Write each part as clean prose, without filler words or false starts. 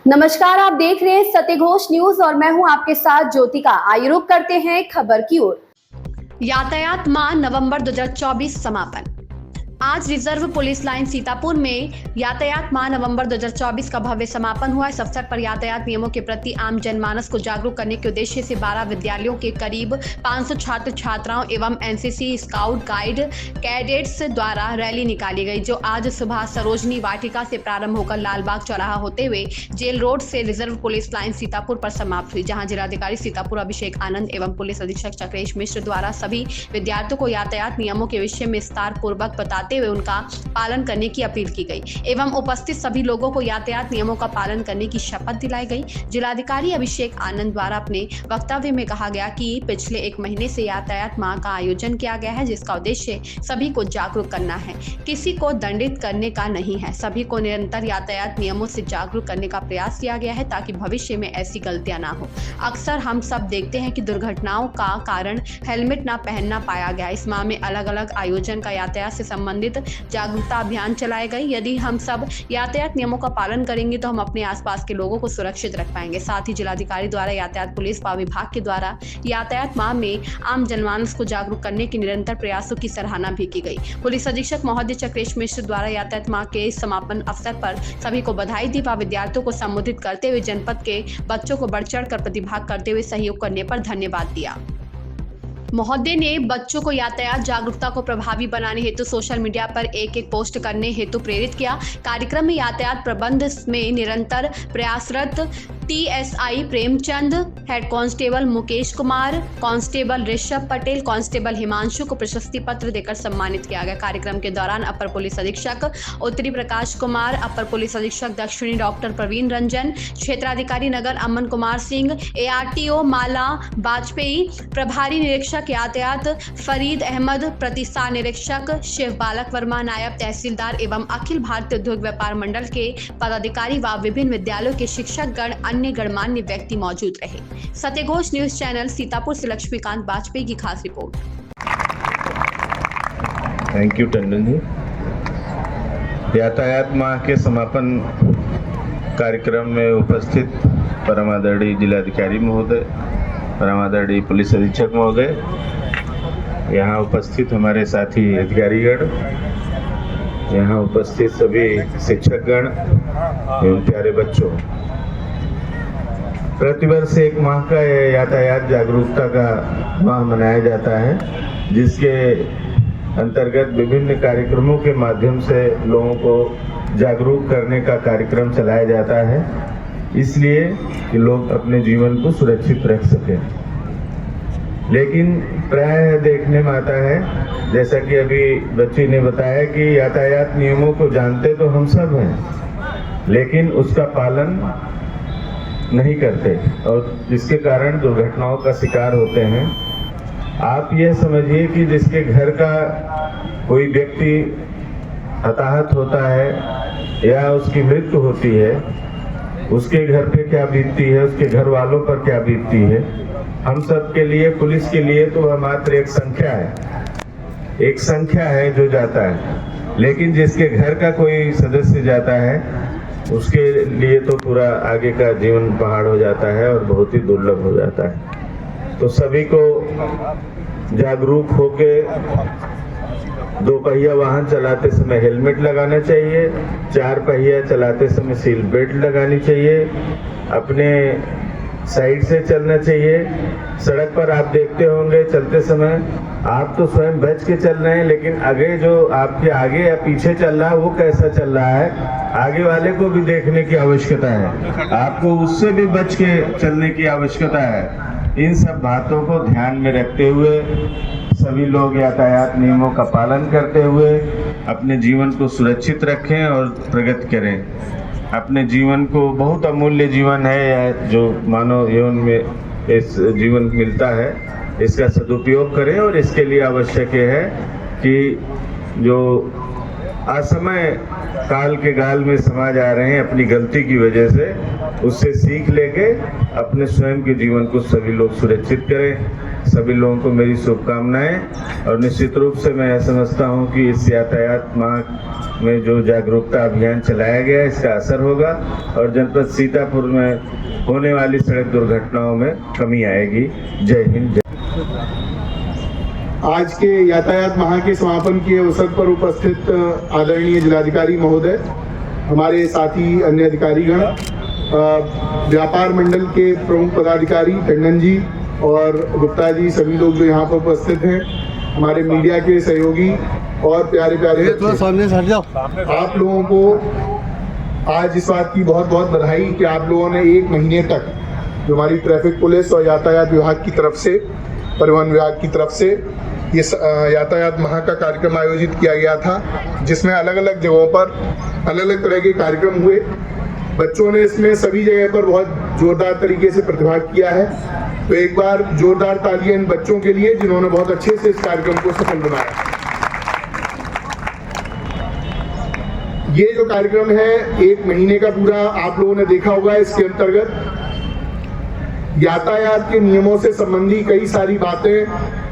नमस्कार, आप देख रहे हैं सत्यघोष न्यूज और मैं हूं आपके साथ ज्योतिका। आइए रुक करते हैं खबर की ओर। यातायात माह नवंबर 2024 समापन। आज रिजर्व पुलिस लाइन सीतापुर में यातायात माह नवंबर 2024 का भव्य समापन हुआ। इस अवसर पर यातायात नियमों के प्रति आम जनमानस को जागरूक करने के उद्देश्य से 12 विद्यालयों के करीब 500 छात्र छात्राओं एवं एनसीसी स्काउट गाइड कैडेट्स द्वारा रैली निकाली गई, जो आज सुबह सरोजनी वाटिका से प्रारंभ होकर लालबाग चौराहा होते हुए जेल रोड से रिजर्व पुलिस लाइन सीतापुर पर समाप्त हुई, जहां जिलाधिकारी सीतापुर अभिषेक आनंद एवं पुलिस अधीक्षक चक्रेश मिश्र द्वारा सभी विद्यार्थियों को यातायात नियमों के विषय में विस्तार पूर्वक बताते हुए उनका पालन करने की अपील की गई एवं उपस्थित सभी लोगों को यातायात नियमों का पालन करने की शपथ दिलाई गई। जिलाधिकारी अभिषेक आनंद द्वारा अपने वक्तव्य में कहा गया कि पिछले 1 महीने से यातायात माह का आयोजन किया गया है, जिसका उद्देश्य सभी को जागरूक करना है, किसी को दंडित करने का नहीं है। सभी को निरंतर यातायात नियमों से जागरूक करने का प्रयास किया गया है ताकि भविष्य में ऐसी गलतियां ना हो। अक्सर हम सब देखते हैं कि दुर्घटनाओं का कारण हेलमेट ना पहनना पाया गया। इस माह में अलग अलग आयोजन का यातायात से संबंधित जागरूकता अभियान चलाए गए। यदि हम सब यातायात नियमों का पालन करेंगे तो हम अपने आसपास के लोगों को सुरक्षित रख पाएंगे। साथ ही जिलाधिकारी द्वारा यातायात पुलिस व विभाग के द्वारा यातायात माह में आम जनमानस को जागरूक करने के निरंतर प्रयासों की सराहना भी की गई। पुलिस अधीक्षक महोदय चक्रेश मिश्र द्वारा यातायात माह के समापन अवसर पर सभी को बधाई दी व विद्यार्थियों को संबोधित करते हुए जनपद के बच्चों को बढ़ चढ़ कर प्रतिभाग करते हुए सहयोग करने पर धन्यवाद दिया। महोदय ने बच्चों को यातायात जागरूकता को प्रभावी बनाने हेतु सोशल मीडिया पर एक पोस्ट करने हेतु प्रेरित किया। कार्यक्रम में यातायात प्रबंध में निरंतर प्रयासरत TSI Premchand, head constable Mukesh Kumar, constable Rishabh Patel, constable Himanshu को प्रशस्ति पत्र देकर सम्मानित किया गया। कार्यक्रम के दौरान अपर पुलिस अधीक्षक उत्तरी प्रकाश कुमार, अपर पुलिस अधीक्षक दक्षिणी डॉक्टर प्रवीण रंजन, क्षेत्राधिकारी नगर अमन कुमार सिंह, एआरटीओ माला वाजपेयी, प्रभारी निरीक्षक यातायात फरीद अहमद, प्रतिसार निरीक्षक शिव बालक वर्मा, नायब तहसीलदार एवं अखिल भारतीय उद्योग व्यापार मंडल के पदाधिकारी व विभिन्न विद्यालयों के शिक्षकगण अन्य गणमान्य व्यक्ति मौजूद रहे। सत्यघोष न्यूज चैनल सीतापुर से लक्ष्मीकांत वाजपेयी की खास report. Thank you Tandon ji. यातायात माह के समापन कार्यक्रम में उपस्थित परमादरणीय जिलाधिकारी महोदय, परमादरणीय पुलिस अधीक्षक महोदय, यहाँ उपस्थित हमारे साथी अधिकारीगण, यहाँ उपस्थित सभी शिक्षकगण एवं प्यारे बच्चों, प्रतिवर्ष 1 माह का यातायात जागरूकता का माह मनाया जाता है, जिसके अंतर्गत विभिन्न कार्यक्रमों के माध्यम से लोगों को जागरूक करने का कार्यक्रम चलाया जाता है, इसलिए कि लोग अपने जीवन को सुरक्षित रख सकें। लेकिन प्रायः देखने में आता है, जैसा कि अभी बच्ची ने बताया, कि यातायात नियमों को जानते तो हम सब हैं, लेकिन उसका पालन नहीं करते और जिसके कारण दुर्घटनाओं का शिकार होते हैं। आप यह समझिए कि जिसके घर का कोई व्यक्ति हताहत होता है या उसकी मृत्यु होती है, उसके घर पे क्या बीतती है, उसके घर वालों पर क्या बीतती है। हम सब के लिए, पुलिस के लिए तो वह मात्र एक संख्या है जो जाता है, लेकिन जिसके घर का कोई सदस्य जाता है उसके लिए तो पूरा आगे का जीवन पहाड़ हो जाता है और बहुत ही दुर्लभ हो जाता है। तो सभी को जागरूक होके 2 पहिया वाहन चलाते समय हेलमेट लगाना चाहिए, 4 पहिया चलाते समय सीट बेल्ट लगानी चाहिए, अपने साइड से चलना चाहिए। सड़क पर आप देखते होंगे चलते समय आप तो स्वयं बच के चल रहे हैं, लेकिन आगे जो आपके आगे या पीछे चल रहा है वो कैसा चल रहा है, आगे वाले को भी देखने की आवश्यकता है, आपको उससे भी बच के चलने की आवश्यकता है। इन सब बातों को ध्यान में रखते हुए सभी लोग यातायात नियमों का पालन करते हुए अपने जीवन को सुरक्षित रखें और प्रगति करें। अपने जीवन को, बहुत अमूल्य जीवन है जो मानव जीवन में इस जीवन मिलता है, इसका सदुपयोग करें और इसके लिए आवश्यक है कि जो असमय काल के गाल में समाज आ रहे हैं अपनी गलती की वजह से, उससे सीख लेके अपने स्वयं के जीवन को सभी लोग सुरक्षित करें। सभी लोगों को मेरी शुभकामनाएं। और निश्चित रूप से मैं समझता हूं कि इस यातायात माह में जो जागरूकता अभियान चलाया गया इसका असर होगा और जनपद सीतापुर में होने वाली सड़क दुर्घटनाओं में कमी आएगी। जय हिंद। आज के यातायात माह के समापन के अवसर पर उपस्थित आदरणीय जिलाधिकारी महोदय, हमारे साथी अन्य अधिकारीगण, व्यापार मंडल के प्रमुख पदाधिकारी टंडन जी और गुप्ता जी, सभी लोग जो यहाँ पर उपस्थित हैं, हमारे मीडिया के सहयोगी और प्यारे प्यारे आप लोगों को आज इस बात की बहुत बहुत बधाई कि आप लोगों ने 1 महीने तक जो हमारी ट्रैफिक पुलिस और यातायात विभाग की तरफ से, परिवहन विभाग की तरफ से ये यातायात माह का कार्यक्रम आयोजित किया गया था, जिसमें अलग अलग जगहों पर अलग अलग तरह के कार्यक्रम हुए। बच्चों ने इसमें सभी जगह पर बहुत जोरदार तरीके से प्रतिभाग किया है, तो एक बार जोरदार तालियां इन बच्चों के लिए जिन्होंने बहुत अच्छे से इस कार्यक्रम को सफल बनाया। ये जो कार्यक्रम है 1 महीने का पूरा, आप लोगों ने देखा होगा। इसके अंतर्गत यातायात के नियमों से संबंधी कई सारी बातें,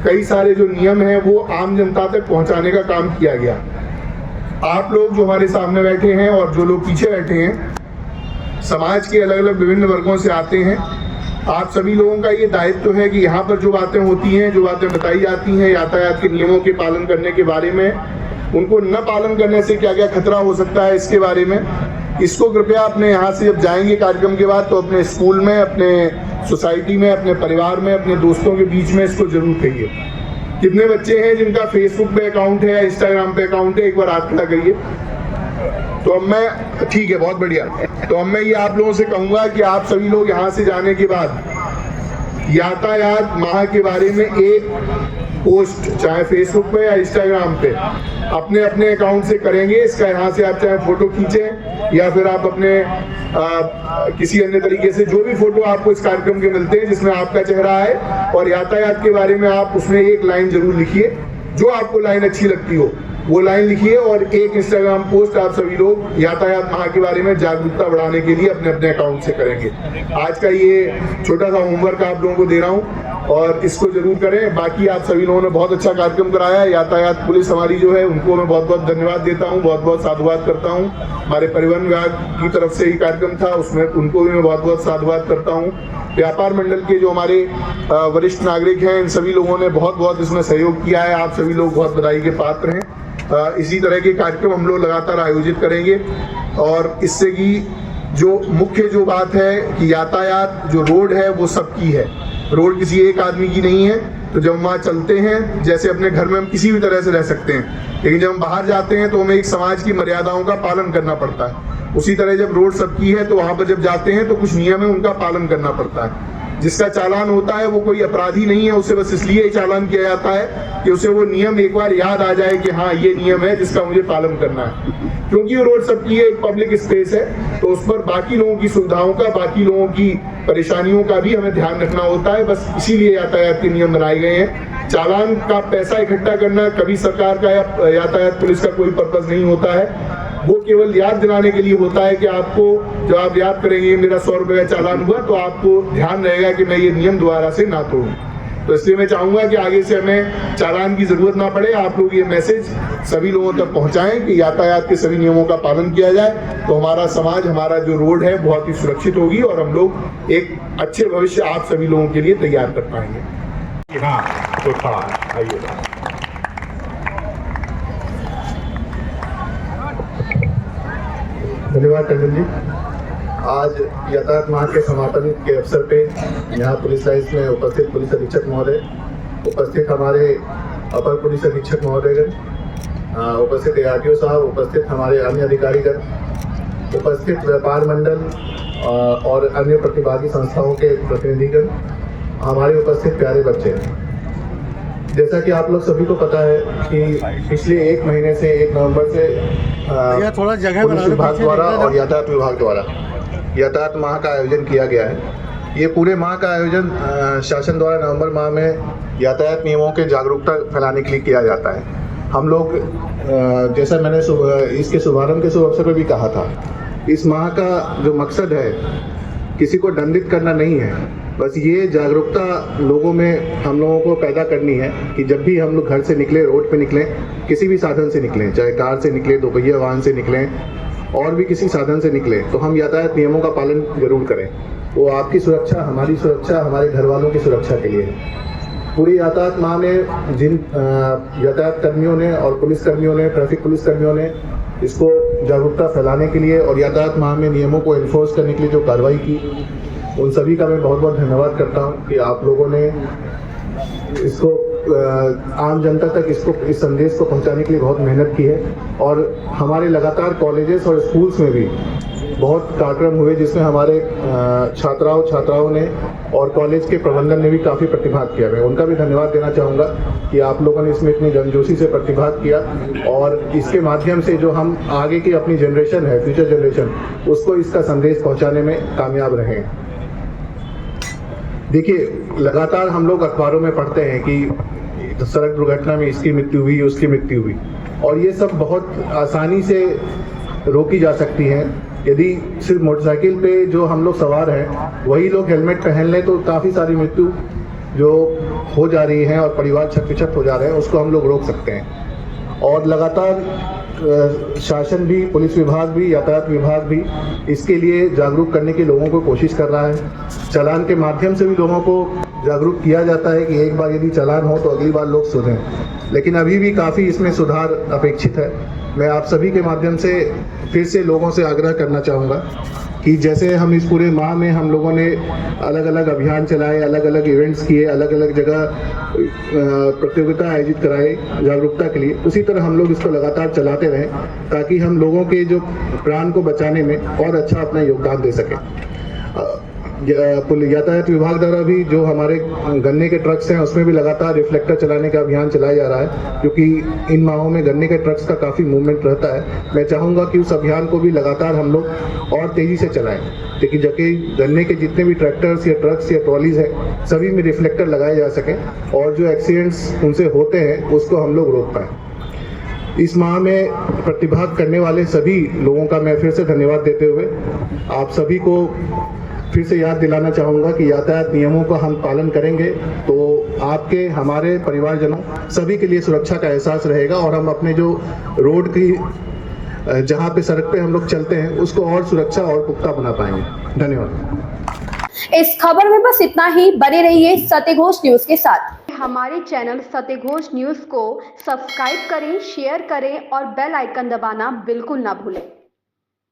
कई सारे जो नियम हैं वो आम जनता तक पहुंचाने का काम किया गया। आप लोग जो हमारे सामने बैठे हैं और जो लोग पीछे बैठे हैं, समाज के अलग अलग विभिन्न वर्गों से आते हैं। आप सभी लोगों का ये दायित्व है कि यहाँ पर जो बातें होती हैं, जो बातें बताई जाती हैं यातायात के नियमों के पालन करने के बारे में, उनको न पालन करने से क्या क्या खतरा हो सकता है इसके बारे में, इसको कृपया अपने यहाँ से जब जाएंगे कार्यक्रम के बाद तो अपने स्कूल में, अपने सोसाइटी में, अपने परिवार में, अपने दोस्तों के बीच में इसको जरूर कहिए। कितने बच्चे हैं जिनका फेसबुक पे अकाउंट है या इंस्टाग्राम पे अकाउंट है, एक बार हाथ खड़ा करिए। तो अब मैं, ठीक है, बहुत बढ़िया। तो अब मैं ये आप लोगों से कहूँगा कि आप सभी लोग यहाँ से जाने के बाद यातायात माह के बारे में एक पोस्ट, चाहे फेसबुक पे या इंस्टाग्राम पे, अपने अपने अकाउंट से करेंगे। इसका यहाँ से आप चाहे फोटो खींचें या फिर आप अपने किसी अन्य तरीके से जो भी फोटो आपको इस कार्यक्रम के मिलते हैं जिसमें आपका चेहरा है और यातायात के बारे में आप उसमें एक लाइन जरूर लिखिए। जो आपको लाइन अच्छी लगती हो वो लाइन लिखिए और एक इंस्टाग्राम पोस्ट आप सभी लोग यातायात माह के बारे में जागरूकता बढ़ाने के लिए अपने अपने अकाउंट से करेंगे। आज का ये छोटा सा होमवर्क आप लोगों को दे रहा हूँ और इसको जरूर करें। बाकी आप सभी लोगों ने बहुत अच्छा कार्यक्रम कराया। यातायात पुलिस हमारी जो है उनको मैं बहुत बहुत धन्यवाद देता हूँ, बहुत बहुत साधुवाद करता हूँ। हमारे परिवहन विभाग की तरफ से ही कार्यक्रम था, उसमें उनको भी मैं बहुत बहुत साधुवाद करता हूँ। व्यापार मंडल के जो हमारे वरिष्ठ नागरिक हैं, इन सभी लोगों ने बहुत बहुत इसमें सहयोग किया है। आप सभी लोग बहुत बधाई के पात्र हैं। इसी तरह के कार्यक्रम हम लोग लगातार आयोजित करेंगे और इससे की जो मुख्य जो बात है कि यातायात जो रोड है वो सबकी है, रोड किसी एक आदमी की नहीं है। तो जब हम वहाँ चलते हैं, जैसे अपने घर में हम किसी भी तरह से रह सकते हैं, लेकिन जब हम बाहर जाते हैं तो हमें एक समाज की मर्यादाओं का पालन करना पड़ता है। उसी तरह जब रोड सबकी है तो वहाँ पर जब जाते हैं तो कुछ नियम है उनका पालन करना पड़ता है। जिसका चालान होता है वो कोई अपराधी नहीं है, उसे बस इसलिए चालान किया जाता है कि उसे वो नियम एक बार याद आ जाए कि हाँ ये नियम है जिसका मुझे पालन करना है। क्योंकि वो रोड सबकी है, एक पब्लिक स्पेस है, तो उस पर बाकी लोगों की सुविधाओं का, बाकी लोगों की परेशानियों का भी हमें ध्यान रखना होता है। बस इसीलिए यातायात के नियम बनाए गए हैं। चालान का पैसा इकट्ठा करना कभी सरकार का या यातायात पुलिस का कोई पर्पज नहीं होता है। वो केवल याद दिलाने के लिए होता है कि आपको जब आप याद करेंगे मेरा 100 रुपए का चालान हुआ तो आपको ध्यान रहेगा कि मैं ये नियम दोबारा से ना तोड़ूं। तो इसलिए मैं चाहूंगा कि आगे से हमें चालान की जरूरत ना पड़े। आप लोग ये मैसेज सभी लोगों तक पहुंचाएं कि यातायात के सभी नियमों का पालन किया जाए, तो हमारा समाज, हमारा जो रोड है बहुत ही सुरक्षित होगी और हम लोग एक अच्छे भविष्य आप सभी लोगों के लिए तैयार कर पाएंगे। हाँ, तो खड़ा है, आइए। धन्यवाद टंडन जी। आज यातायात माह के समापन के अवसर पे यहाँ पुलिस लाइन्स में उपस्थित पुलिस अधीक्षक महोदय, उपस्थित हमारे अपर पुलिस अधीक्षक महोदयगण, उपस्थित ARTO साहब, उपस्थित हमारे अन्य अधिकारीगण, उपस्थित व्यापार मंडल और अन्य प्रतिभागी संस्थाओं के प्रतिनिधिगण, हमारे उपस्थित प्यारे बच्चे। जैसा कि आप लोग सभी को पता है कि पिछले 1 महीने से 1 नवंबर से थोड़ा जगह पुलिस विभाग द्वारा और यातायात विभाग द्वारा यातायात माह का आयोजन किया गया है। ये पूरे माह का आयोजन शासन द्वारा नवंबर माह में यातायात नियमों के जागरूकता फैलाने के लिए किया जाता है। हम लोग जैसा मैंने इसके शुभारंभ के शुभ अवसर पर भी कहा था, इस माह का जो मकसद है किसी को दंडित करना नहीं है, बस ये जागरूकता लोगों में हम लोगों को पैदा करनी है कि जब भी हम लोग घर से निकले, रोड पे निकलें, किसी भी साधन से निकलें, चाहे कार से निकलें, दोपहिया वाहन से निकलें और भी किसी साधन से निकलें, तो हम यातायात नियमों का पालन जरूर करें। वो आपकी सुरक्षा, हमारी सुरक्षा, हमारे घर वालों की सुरक्षा के लिए है। पूरी यातायात माह में जिन यातायात कर्मियों ने और पुलिस कर्मियों ने, ट्रैफिक पुलिस कर्मियों ने इसको जागरूकता फैलाने के लिए और यातायात माह में नियमों को इन्फोर्स करने के लिए जो कार्रवाई की, उन सभी का मैं बहुत बहुत धन्यवाद करता हूं कि आप लोगों ने इसको आम जनता तक इस संदेश को पहुंचाने के लिए बहुत मेहनत की है। और हमारे लगातार कॉलेजेस और स्कूल्स में भी बहुत कार्यक्रम हुए जिसमें हमारे छात्राओं ने और कॉलेज के प्रबंधन ने भी काफ़ी प्रतिभाग किया। मैं उनका भी धन्यवाद देना चाहूँगा कि आप लोगों ने इसमें इतनी गर्मजोशी से प्रतिभाग किया और इसके माध्यम से जो हम आगे की अपनी जनरेशन है, फ्यूचर जनरेशन, उसको इसका संदेश पहुँचाने में कामयाब रहे। देखिए, लगातार हम लोग अखबारों में पढ़ते हैं कि सड़क दुर्घटना में इसकी मृत्यु हुई, उसकी मृत्यु हुई, और ये सब बहुत आसानी से रोकी जा सकती हैं यदि सिर्फ मोटरसाइकिल पे जो हम लोग सवार हैं वही लोग हेलमेट पहन लें, तो काफ़ी सारी मृत्यु जो हो जा रही हैं और परिवार छत हो जा रहे हैं, उसको हम लोग रोक सकते हैं। और लगातार शासन भी, पुलिस विभाग भी, यातायात विभाग भी इसके लिए जागरूक करने की लोगों को कोशिश कर रहा है। चालान के माध्यम से भी लोगों को जागरूक किया जाता है कि एक बार यदि चालान हो तो अगली बार लोग सुधरें, लेकिन अभी भी काफ़ी इसमें सुधार अपेक्षित है। मैं आप सभी के माध्यम से फिर से लोगों से आग्रह करना चाहूँगा कि जैसे हम इस पूरे माह में हम लोगों ने अलग अलग अभियान चलाए, अलग अलग इवेंट्स किए, अलग अलग जगह प्रतियोगिता आयोजित कराए जागरूकता के लिए, उसी तरह हम लोग इसको लगातार चलाते रहें ताकि हम लोगों के जो प्राण को बचाने में और अच्छा अपना योगदान दे सकें। यातायात विभाग द्वारा भी जो हमारे गन्ने के ट्रक्स हैं उसमें भी लगातार रिफ्लेक्टर चलाने का अभियान चलाया जा रहा है, क्योंकि इन माहों में गन्ने के ट्रक्स का काफ़ी मूवमेंट रहता है। मैं चाहूँगा कि उस अभियान को भी लगातार हम लोग और तेज़ी से चलाएं, ताकि जबकि गन्ने के जितने भी ट्रैक्टर्स या ट्रक्स या ट्रॉलीज हैं सभी में रिफ्लेक्टर लगाए जा सकें और जो एक्सीडेंट्स उनसे होते हैं उसको हम लोग रोक पाएँ। इस माह में प्रतिभाग करने वाले सभी लोगों का मैं फिर से धन्यवाद देते हुए आप सभी को फिर से याद दिलाना चाहूँगा कि यातायात नियमों का हम पालन करेंगे तो आपके, हमारे परिवारजनों सभी के लिए सुरक्षा का एहसास रहेगा और हम अपने जो रोड की जहाँ पे सड़क पे हम लोग चलते हैं उसको और सुरक्षा और पुख्ता बना पाएंगे। धन्यवाद। इस खबर में बस इतना ही। बने रहिए सत्यघोष न्यूज के साथ। हमारे चैनल सत्यघोष न्यूज को सब्सक्राइब करें, शेयर करें और बेल आइकन दबाना बिल्कुल ना भूलें।